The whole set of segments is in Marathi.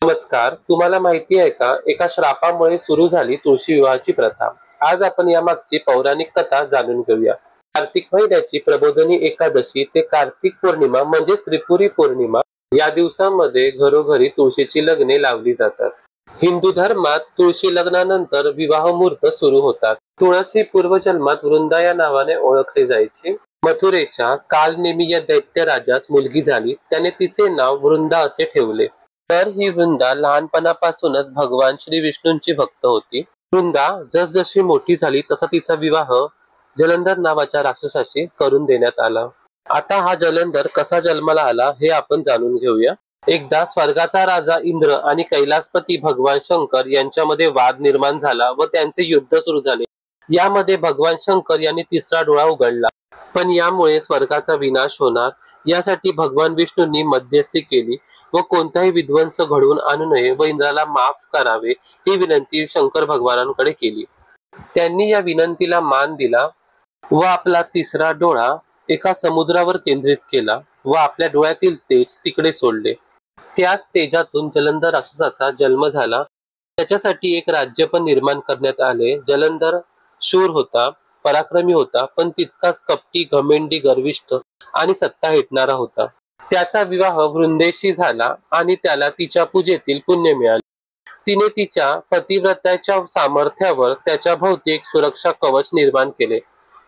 नमस्कार. तुम्हाला माहिती आहे का, एका श्रापामुळे सुरू झाली तुळशी विवाहाची प्रथा. आज आपण यामागची पौराणिक कथा जाणून घेऊया. कार्तिक महिन्याची प्रबोधिनी एकादशी ते कार्तिक पौर्णिमा म्हणजेच त्रिपुरी पौर्णिमा या दिवसांमध्ये घरोघरी तुळशीची लग्ने लावली जातात. हिंदू धर्मात तुळशी लग्नानंतर विवाह मुहूर्त सुरू होतात. तुळस ही पूर्वजन्मात वृंदा या नावाने ओळखली जायची. मथुरेच्या कालनेमी या दैत्य राजास मुलगी झाली. त्याने तिचे नाव वृंदा असे ठेवले. तर ही वृंदा लहानपणापासूनच भगवान श्री विष्णूंची भक्त होती. वृंदा जसजशी मोठी झाली तसा तिचा विवाह जलंधर नावाच्या राक्षसाशी करून देण्यात आला. आता हा जलंधर कसा जन्माला आला हे आपण जाणून घेऊया. एकदा स्वर्गाचा राजा इंद्र आणि कैलासपती भगवान शंकर यांच्यामध्ये वाद निर्माण झाला व त्यांचे युद्ध सुरू झाले. यामध्ये भगवान शंकर यांनी तिसरा डोळा उघडला, पण यामुळे स्वर्गाचा विनाश होणार यासाठी भगवान विष्णूंनी मध्यस्थी केली व कोणताही विध्वंस घडवून आणू नये व इंद्राला माफ करावे ही विनंती शंकर भगवानांकडे केली. त्यांनी या विनंतीला मान दिला व आपला तिसरा डोळा एका समुद्रावर केंद्रित केला व आपल्या डोळ्यातील तेज तिकडे सोडले. त्याच तेजातून जलंधर राक्षसाचा जन्म झाला. त्याच्यासाठी एक राज्य पण निर्माण करण्यात आले. जलंधर शूर होता, पराक्रमी होता, पण तितकाच कपटी, घमेंडी, गर्विष्ठ आणि सत्ता हेटणारा होता. त्याचा विवाह वृंदेशी झाला आणि त्याला तिच्या पूजेतील पुण्य मिळाले. तिने तिच्या पतिव्रताच्या सामर्थ्यावर त्याच्या भोवती एक सुरक्षा कवच निर्माण केले.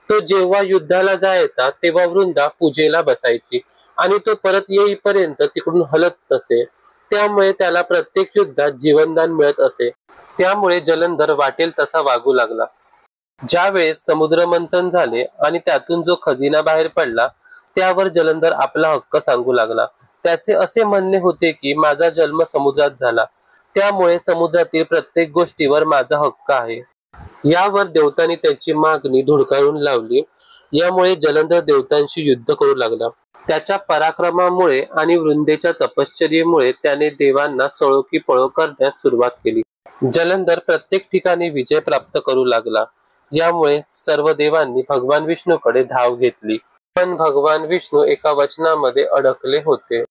तो जेव्हा युद्धाला जायचा तेव्हा वृंदा पूजेला बसायची आणि तो परत येईपर्यंत तिकडून हलत नसे. त्यामुळे त्याला प्रत्येक युद्धात जीवनदान मिळत असे. त्यामुळे जलंधर वाटेल तसा वागू लागला. ज्या वेळेस समुद्र मंथन झाले आणि त्यातून जो खजिना बाहेर पडला त्यावर जलंधर आपला हक्क सांगू लागला. त्याचे असे म्हणणे होते की माझा जन्म समुद्रात झाला, त्यामुळे समुद्रातील प्रत्येक गोष्टीवर माझा हक्क आहे. यावर देवतांनी त्याची मागणी धुडकावून लावली. यामुळे जलंधर देवतांशी युद्ध करू लागला. त्याच्या पराक्रमामुळे आणि वृंदेच्या तपश्चर्येमुळे त्याने देवांना सळो की पळो करण्यास सुरुवात केली. जलंधर प्रत्येक ठिकाणी विजय प्राप्त करू लागला. यामुळे सर्व देवांनी भगवान विष्णूकडे धाव घेतली, पण भगवान विष्णू एका वचनामध्ये अडकले होते.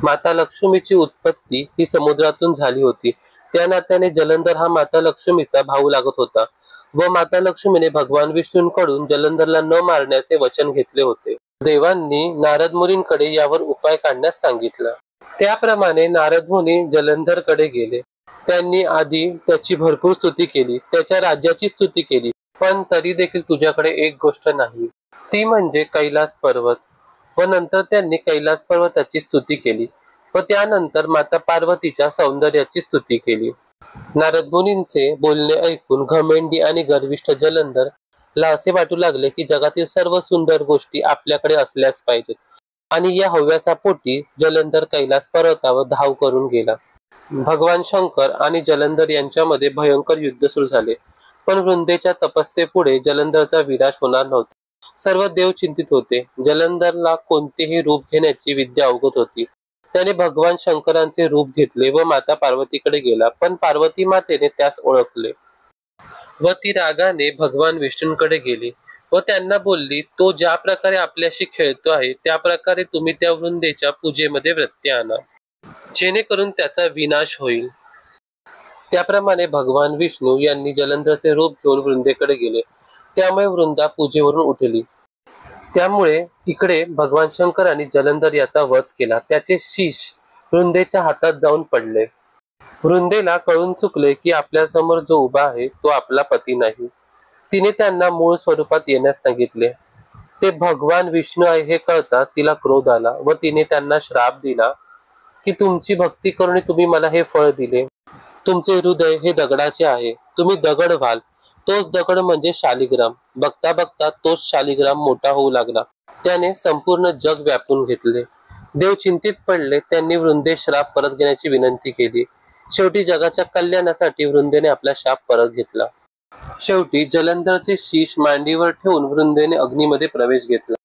माता लक्ष्मीची उत्पत्ती ही समुद्रातून झाली होती. त्या नात्याने जलंधर हा माता लक्ष्मीचा भाऊ लागत होता व माता लक्ष्मीने भगवान विष्णूंकडून जलंधरला न मारण्याचे वचन घेतले होते. देवांनी नारद मुनींकडे यावर उपाय काढण्यास सांगितला. त्याप्रमाणे नारद मुनी जलंधरकडे गेले. त्यांनी आधी त्याची भरपूर स्तुती केली, त्याच्या राज्याची स्तुती केली, पण तरी देखील तुझ्याकडे एक गोष्ट नाही, ती म्हणजे कैलास पर्वत. व नंतर त्यांनी कैलास पर्वताची स्तुती केली व त्यानंतर माता पार्वतीच्या सौंदर्याची स्तुती केली. नारद मुनींचे बोलणे ऐकून घमेंडी आणि गर्विष्ठ जलंधर ला असे वाटू लागले की जगातील सर्व सुंदर गोष्टी आपल्याकडे असल्याच पाहिजेत आणि या हव्यासापोटी जलंधर कैलास पर्वतावर धाव करून गेला. भगवान शंकर आणि जलंधर यांच्यामध्ये भयंकर युद्ध सुरू झाले, पण वृंदेच्या तपस्येपुढे जलंधरचा विनाश होणार नव्हता. सर्व देव चिंतित होते. जलंधरला कोणतेही रूप घेण्याची विद्या अवगत होती. त्याने भगवान शंकरांचे रूप घेतले व माता पार्वतीकडे गेला, पण पार्वती मातेने त्यास ओळखले व ती रागाने भगवान विष्णूंकडे गेली व त्यांना बोलली, तो ज्या प्रकारे आपल्याशी खेळतो आहे त्या प्रकारे तुम्ही त्या वृंदेच्या पूजेमध्ये व्यत्यय आणा, जेणेकरून त्याचा विनाश होईल. त्याप्रमाणे भगवान विष्णू यांनी जलंधरचे रूप घेऊन वृंदेकडे गेले. त्यामुळे वृंदा पूजेवरून उठली. त्यामुळे इकडे भगवान शंकरांनी जलंधर याचा वध केला. त्याचे शीश वृंदेच्या हातात जाऊन पडले. वृंदेला कळून चुकले की आपल्या समोर जो उभा आहे तो आपला पती नाही. तिने त्यांना मूळ स्वरूपात येण्यास सांगितले. ते भगवान विष्णू आहे हे कळताच तिला क्रोध आला व तिने त्यांना श्राप दिला की तुमची भक्ती करून तुम्ही मला हे फळ दिले. तुमचे हृदय हे दगडाचे आहे, तुम्ही दगड व्हाल. तोच दगड म्हणजे शालिग्राम. बघता बघता तोच शालिग्राम मोठा होऊ लागला. त्याने संपूर्ण जग व्यापून घेतले. देव चिंतित पडले. त्यांनी वृंदेस श्राप परत घेण्याची विनंती केली. शेवटी जगाच्या कल्याणासाठी वृंदेने आपला शाप परत घेतला. शेवटी जलंधरचे शीश मांडीवर ठेवून वृंदेने अग्नीमध्ये प्रवेश घेतला.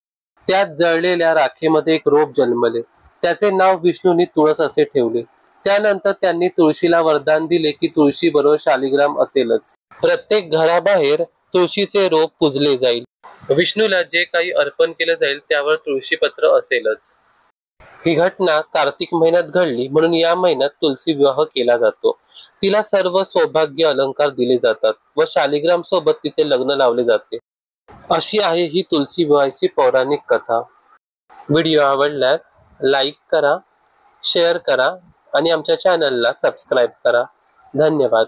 त्यात जळलेल्या राखेमध्ये एक रोप जन्मले. त्याचे नाव विष्णूंनी तुळस असे ठेवले. त्यानंतर त्यांनी तुळशीला वरदान दिले की तुळशी बरोबर शालिग्राम असेलच. प्रत्येक घराबाहेर तुळशीचे रोप पूजले जाईल. विष्णूला जे काही अर्पण केले जाईल त्यावर तुळशीपत्र असेलच. ही घटना कार्तिक महिन्यात घडली म्हणून या महिन्यात तुलसी विवाह केला जातो. तिला सर्व सौभाग्य अलंकार दिले जातात व शालिग्राम सोबत तिचे लग्न लावले जाते. अशी आहे ही तुलसी विवाहाची पौराणिक कथा. व्हिडिओ आवडल्यास लाईक करा, शेअर करा आणि आमच्या चॅनलला सबस्क्राईब करा. धन्यवाद.